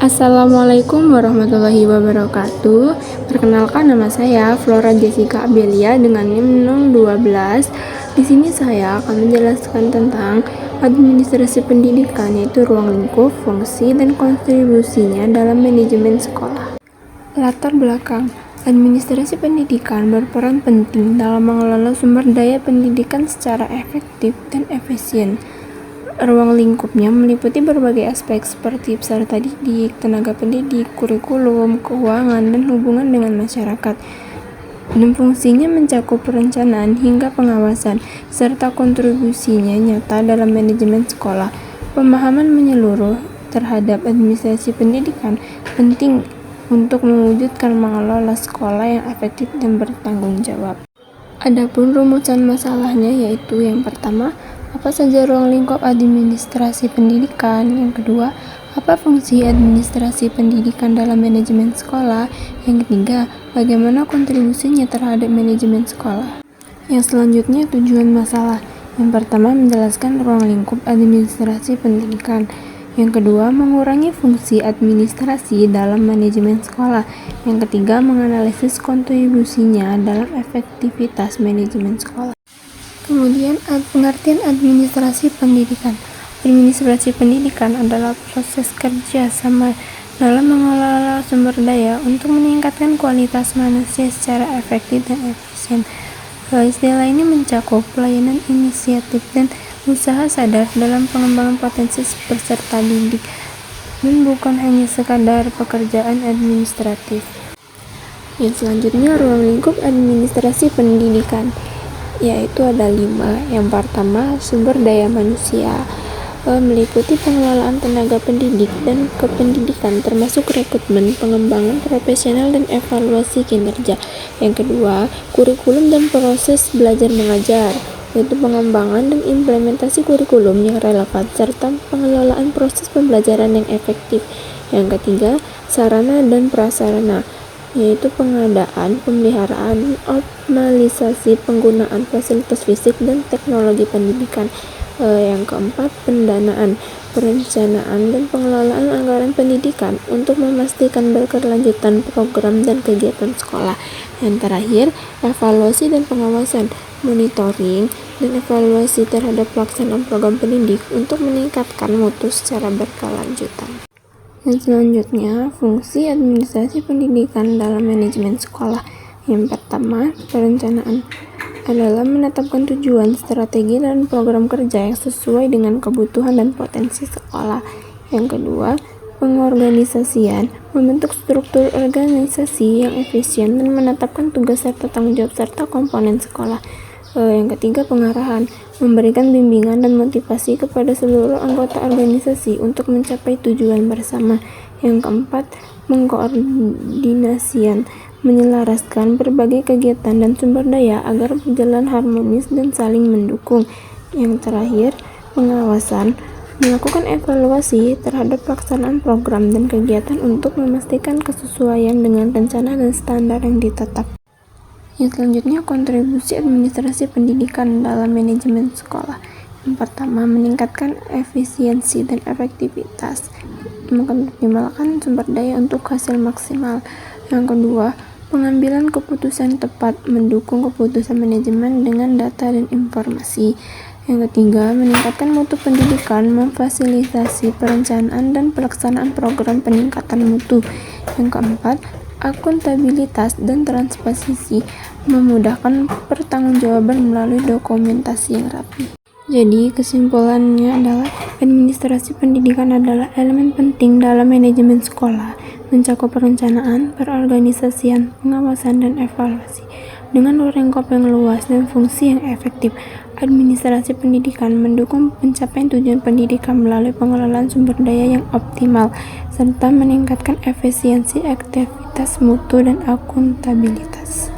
Assalamualaikum warahmatullahi wabarakatuh. Perkenalkan, nama saya Flora Jessica Abelia dengan NIM 012. Di sini saya akan menjelaskan tentang administrasi pendidikan, yaitu ruang lingkup, fungsi, dan kontribusinya dalam manajemen sekolah. Latar belakang: administrasi pendidikan berperan penting dalam mengelola sumber daya pendidikan secara efektif dan efisien. Ruang lingkupnya meliputi berbagai aspek seperti peserta didik, tenaga pendidik, kurikulum, keuangan, dan hubungan dengan masyarakat. Dan fungsinya mencakup perencanaan hingga pengawasan, serta kontribusinya nyata dalam manajemen sekolah. Pemahaman menyeluruh terhadap administrasi pendidikan penting untuk mewujudkan mengelola sekolah yang efektif dan bertanggung jawab. Adapun rumusan masalahnya yaitu yang pertama, apa saja ruang lingkup administrasi pendidikan? Yang kedua, apa fungsi administrasi pendidikan dalam manajemen sekolah? Yang ketiga, bagaimana kontribusinya terhadap manajemen sekolah? Yang selanjutnya, tujuan masalah. Yang pertama, menjelaskan ruang lingkup administrasi pendidikan. Yang kedua, mengurangi fungsi administrasi dalam manajemen sekolah. Yang ketiga, menganalisis kontribusinya dalam efektivitas manajemen sekolah. Kemudian, pengertian administrasi pendidikan. Administrasi pendidikan adalah proses kerja sama dalam mengelola sumber daya untuk meningkatkan kualitas manusia secara efektif dan efisien. Istilah ini mencakup pelayanan, inisiatif, dan usaha sadar dalam pengembangan potensi peserta didik, dan bukan hanya sekadar pekerjaan administratif. Yang selanjutnya, ruang lingkup administrasi pendidikan, yaitu ada 5. Yang pertama, sumber daya manusia, meliputi pengelolaan tenaga pendidik dan kependidikan termasuk rekrutmen, pengembangan profesional, dan evaluasi kinerja. Yang kedua, kurikulum dan proses belajar mengajar, yaitu pengembangan dan implementasi kurikulum yang relevan serta pengelolaan proses pembelajaran yang efektif. Yang ketiga, sarana dan prasarana, yaitu pengadaan, pemeliharaan, optimalisasi penggunaan fasilitas fisik dan teknologi pendidikan. Yang keempat, pendanaan, perencanaan, dan pengelolaan anggaran pendidikan untuk memastikan berkelanjutan program dan kegiatan sekolah. Yang terakhir, evaluasi dan pengawasan, monitoring, dan evaluasi terhadap pelaksanaan program pendidik untuk meningkatkan mutu secara berkelanjutan. Yang selanjutnya, fungsi administrasi pendidikan dalam manajemen sekolah. Yang pertama, perencanaan adalah menetapkan tujuan, strategi, dan program kerja yang sesuai dengan kebutuhan dan potensi sekolah. Yang kedua, pengorganisasian, membentuk struktur organisasi yang efisien dan menetapkan tugas serta tanggung jawab serta komponen sekolah. Yang ketiga, pengarahan, memberikan bimbingan dan motivasi kepada seluruh anggota organisasi untuk mencapai tujuan bersama. Yang keempat, mengkoordinasian, menyelaraskan berbagai kegiatan dan sumber daya agar berjalan harmonis dan saling mendukung. Yang terakhir, pengawasan, melakukan evaluasi terhadap pelaksanaan program dan kegiatan untuk memastikan kesesuaian dengan rencana dan standar yang ditetapkan. Yang selanjutnya, kontribusi administrasi pendidikan dalam manajemen sekolah. Yang pertama, meningkatkan efisiensi dan efektivitas, mengoptimalkan sumber daya untuk hasil maksimal. Yang kedua, pengambilan keputusan tepat, mendukung keputusan manajemen dengan data dan informasi. Yang ketiga, meningkatkan mutu pendidikan, memfasilitasi perencanaan dan pelaksanaan program peningkatan mutu. Yang keempat, akuntabilitas dan transparansi, memudahkan pertanggungjawaban melalui dokumentasi yang rapi. Jadi, kesimpulannya adalah administrasi pendidikan adalah elemen penting dalam manajemen sekolah, mencakup perencanaan, perorganisasian, pengawasan, dan evaluasi. Dengan ruang lingkup yang luas dan fungsi yang efektif, administrasi pendidikan mendukung pencapaian tujuan pendidikan melalui pengelolaan sumber daya yang optimal, serta meningkatkan efisiensi, aktivitas, mutu, dan akuntabilitas.